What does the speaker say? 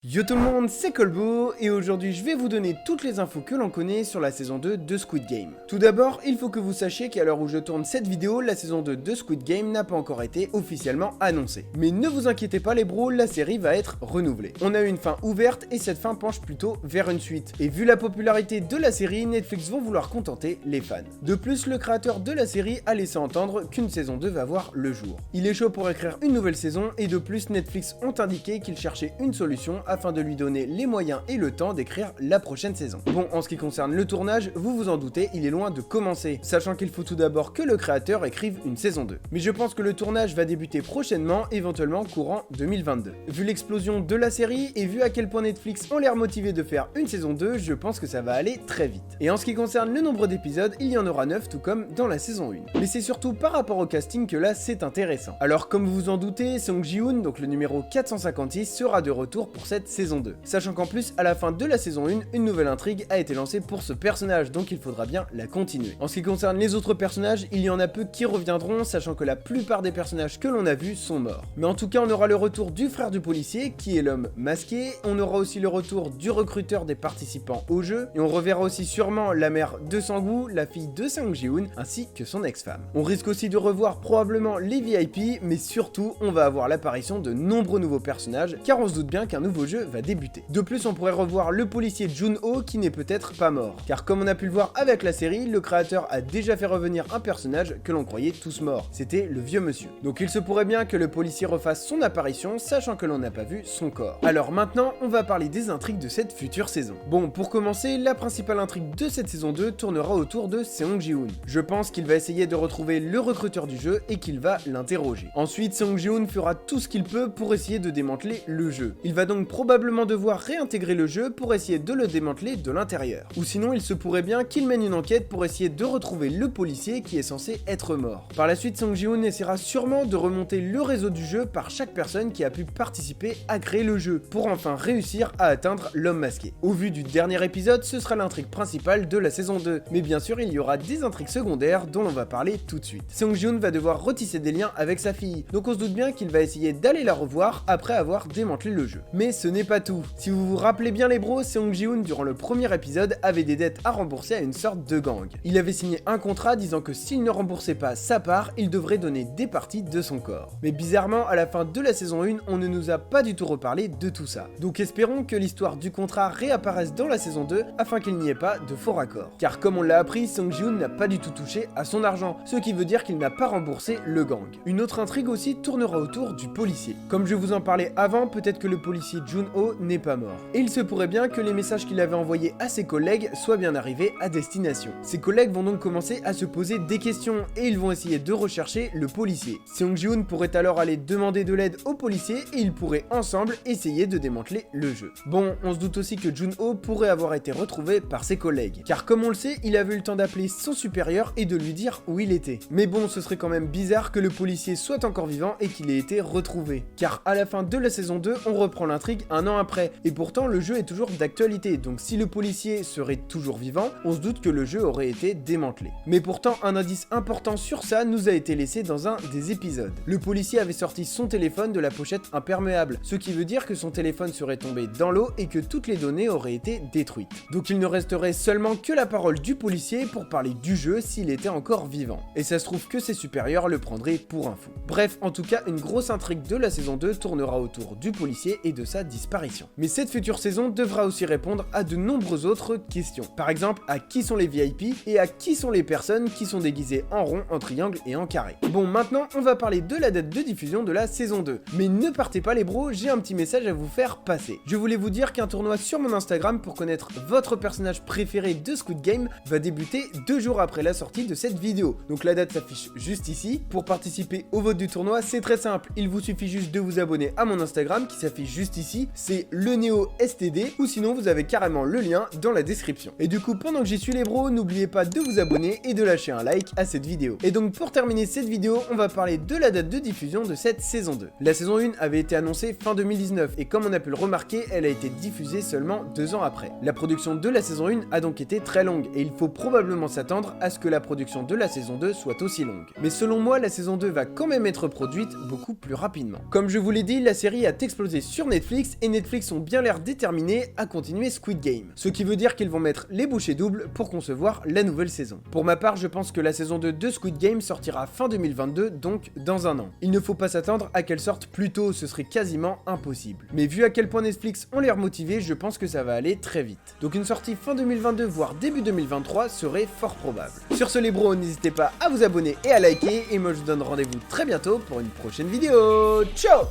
Yo tout le monde, c'est Colbo, et aujourd'hui je vais vous donner toutes les infos que l'on connaît sur la saison 2 de Squid Game. Tout d'abord, il faut que vous sachiez qu'à l'heure où je tourne cette vidéo, la saison 2 de Squid Game n'a pas encore été officiellement annoncée. Mais ne vous inquiétez pas les bros, la série va être renouvelée. On a eu une fin ouverte et cette fin penche plutôt vers une suite. Et vu la popularité de la série, Netflix vont vouloir contenter les fans. De plus, le créateur de la série a laissé entendre qu'une saison 2 va voir le jour. Il est chaud pour écrire une nouvelle saison et de plus, Netflix ont indiqué qu'ils cherchaient une solution afin de lui donner les moyens et le temps d'écrire la prochaine saison. Bon, en ce qui concerne le tournage, vous vous en doutez, il est loin de commencer, sachant qu'il faut tout d'abord que le créateur écrive une saison 2. Mais je pense que le tournage va débuter prochainement, éventuellement courant 2022. Vu l'explosion de la série et vu à quel point Netflix ont l'air motivés de faire une saison 2, je pense que ça va aller très vite. Et en ce qui concerne le nombre d'épisodes, il y en aura 9 tout comme dans la saison 1. Mais c'est surtout par rapport au casting que là c'est intéressant. Alors comme vous vous en doutez, Song Ji-hoon, donc le numéro 456, sera de retour pour cette saison 2. Sachant qu'en plus, à la fin de la saison 1, une nouvelle intrigue a été lancée pour ce personnage, donc il faudra bien la continuer. En ce qui concerne les autres personnages, il y en a peu qui reviendront, sachant que la plupart des personnages que l'on a vus sont morts. Mais en tout cas, on aura le retour du frère du policier, qui est l'homme masqué, on aura aussi le retour du recruteur des participants au jeu, et on reverra aussi sûrement la mère de Sang-woo, la fille de Sang Ji-hoon, ainsi que son ex-femme. On risque aussi de revoir probablement les VIP, mais surtout, on va avoir l'apparition de nombreux nouveaux personnages, car on se doute bien qu'un nouveau jeu va débuter. De plus, on pourrait revoir le policier Jun-ho qui n'est peut-être pas mort, car comme on a pu le voir avec la série, le créateur a déjà fait revenir un personnage que l'on croyait tous morts, c'était le vieux monsieur. Donc il se pourrait bien que le policier refasse son apparition, sachant que l'on n'a pas vu son corps. Alors maintenant, on va parler des intrigues de cette future saison. Bon, pour commencer, la principale intrigue de cette saison 2 tournera autour de Seong Ji-hoon. Je pense qu'il va essayer de retrouver le recruteur du jeu et qu'il va l'interroger. Ensuite, Seong Ji-hoon fera tout ce qu'il peut pour essayer de démanteler le jeu. Il va donc probablement devoir réintégrer le jeu pour essayer de le démanteler de l'intérieur. Ou sinon, il se pourrait bien qu'il mène une enquête pour essayer de retrouver le policier qui est censé être mort. Par la suite, Song Ji-hoon essaiera sûrement de remonter le réseau du jeu par chaque personne qui a pu participer à créer le jeu, pour enfin réussir à atteindre l'homme masqué. Au vu du dernier épisode, ce sera l'intrigue principale de la saison 2, mais bien sûr, il y aura des intrigues secondaires dont l'on va parler tout de suite. Song Ji-hoon va devoir retisser des liens avec sa fille, donc on se doute bien qu'il va essayer d'aller la revoir après avoir démantelé le jeu. Mais ce n'est pas tout. Si vous vous rappelez bien les bros, Seong Ji-hoon durant le premier épisode avait des dettes à rembourser à une sorte de gang. Il avait signé un contrat disant que s'il ne remboursait pas sa part, il devrait donner des parties de son corps. Mais bizarrement, à la fin de la saison 1, on ne nous a pas du tout reparlé de tout ça. Donc espérons que l'histoire du contrat réapparaisse dans la saison 2 afin qu'il n'y ait pas de faux raccords. Car comme on l'a appris, Song Ji-hoon n'a pas du tout touché à son argent, ce qui veut dire qu'il n'a pas remboursé le gang. Une autre intrigue aussi tournera autour du policier. Comme je vous en parlais avant, peut-être que le policier Jun-ho n'est pas mort. Et il se pourrait bien que les messages qu'il avait envoyés à ses collègues soient bien arrivés à destination. Ses collègues vont donc commencer à se poser des questions et ils vont essayer de rechercher le policier. Seong Ji-hoon pourrait alors aller demander de l'aide au policier et ils pourraient ensemble essayer de démanteler le jeu. Bon, on se doute aussi que Jun-ho pourrait avoir été retrouvé par ses collègues, car comme on le sait, il avait eu le temps d'appeler son supérieur et de lui dire où il était. Mais bon, ce serait quand même bizarre que le policier soit encore vivant et qu'il ait été retrouvé, car à la fin de la saison 2, on reprend l'intrigue un an après, et pourtant le jeu est toujours d'actualité, donc si le policier serait toujours vivant, on se doute que le jeu aurait été démantelé. Mais pourtant, un indice important sur ça nous a été laissé dans un des épisodes. Le policier avait sorti son téléphone de la pochette imperméable, ce qui veut dire que son téléphone serait tombé dans l'eau et que toutes les données auraient été détruites. Donc il ne resterait seulement que la parole du policier pour parler du jeu s'il était encore vivant. Et ça se trouve que ses supérieurs le prendraient pour un fou. Bref, en tout cas, une grosse intrigue de la saison 2 tournera autour du policier et de sa disparition. Mais cette future saison devra aussi répondre à de nombreuses autres questions. Par exemple, à qui sont les VIP et à qui sont les personnes qui sont déguisées en rond, en triangle et en carré. Bon, maintenant, on va parler de la date de diffusion de la saison 2. Mais ne partez pas les bros, j'ai un petit message à vous faire passer. Je voulais vous dire qu'un tournoi sur mon Instagram pour connaître votre personnage préféré de Squid Game va débuter 2 jours après la sortie de cette vidéo. Donc la date s'affiche juste ici. Pour participer au vote du tournoi, c'est très simple. Il vous suffit juste de vous abonner à mon Instagram qui s'affiche juste ici. C'est LeNeoSTD ou sinon vous avez carrément le lien dans la description. Et du coup, pendant que j'y suis les bros, n'oubliez pas de vous abonner et de lâcher un like à cette vidéo. Et donc pour terminer cette vidéo, on va parler de la date de diffusion de cette saison 2. La saison 1 avait été annoncée fin 2019 et comme on a pu le remarquer, elle a été diffusée seulement 2 ans après. La production de la saison 1 a donc été très longue et il faut probablement s'attendre à ce que la production de la saison 2 soit aussi longue. Mais selon moi, la saison 2 va quand même être produite beaucoup plus rapidement. Comme je vous l'ai dit, la série a explosé sur Netflix Netflix, et Netflix ont bien l'air déterminés à continuer Squid Game. Ce qui veut dire qu'ils vont mettre les bouchées doubles pour concevoir la nouvelle saison. Pour ma part, je pense que la saison 2 de Squid Game sortira fin 2022, donc dans un an. Il ne faut pas s'attendre à qu'elle sorte plus tôt, ce serait quasiment impossible. Mais vu à quel point Netflix ont l'air motivés, je pense que ça va aller très vite. Donc une sortie fin 2022 voire début 2023 serait fort probable. Sur ce les bros, n'hésitez pas à vous abonner et à liker, et moi je vous donne rendez-vous très bientôt pour une prochaine vidéo. Ciao!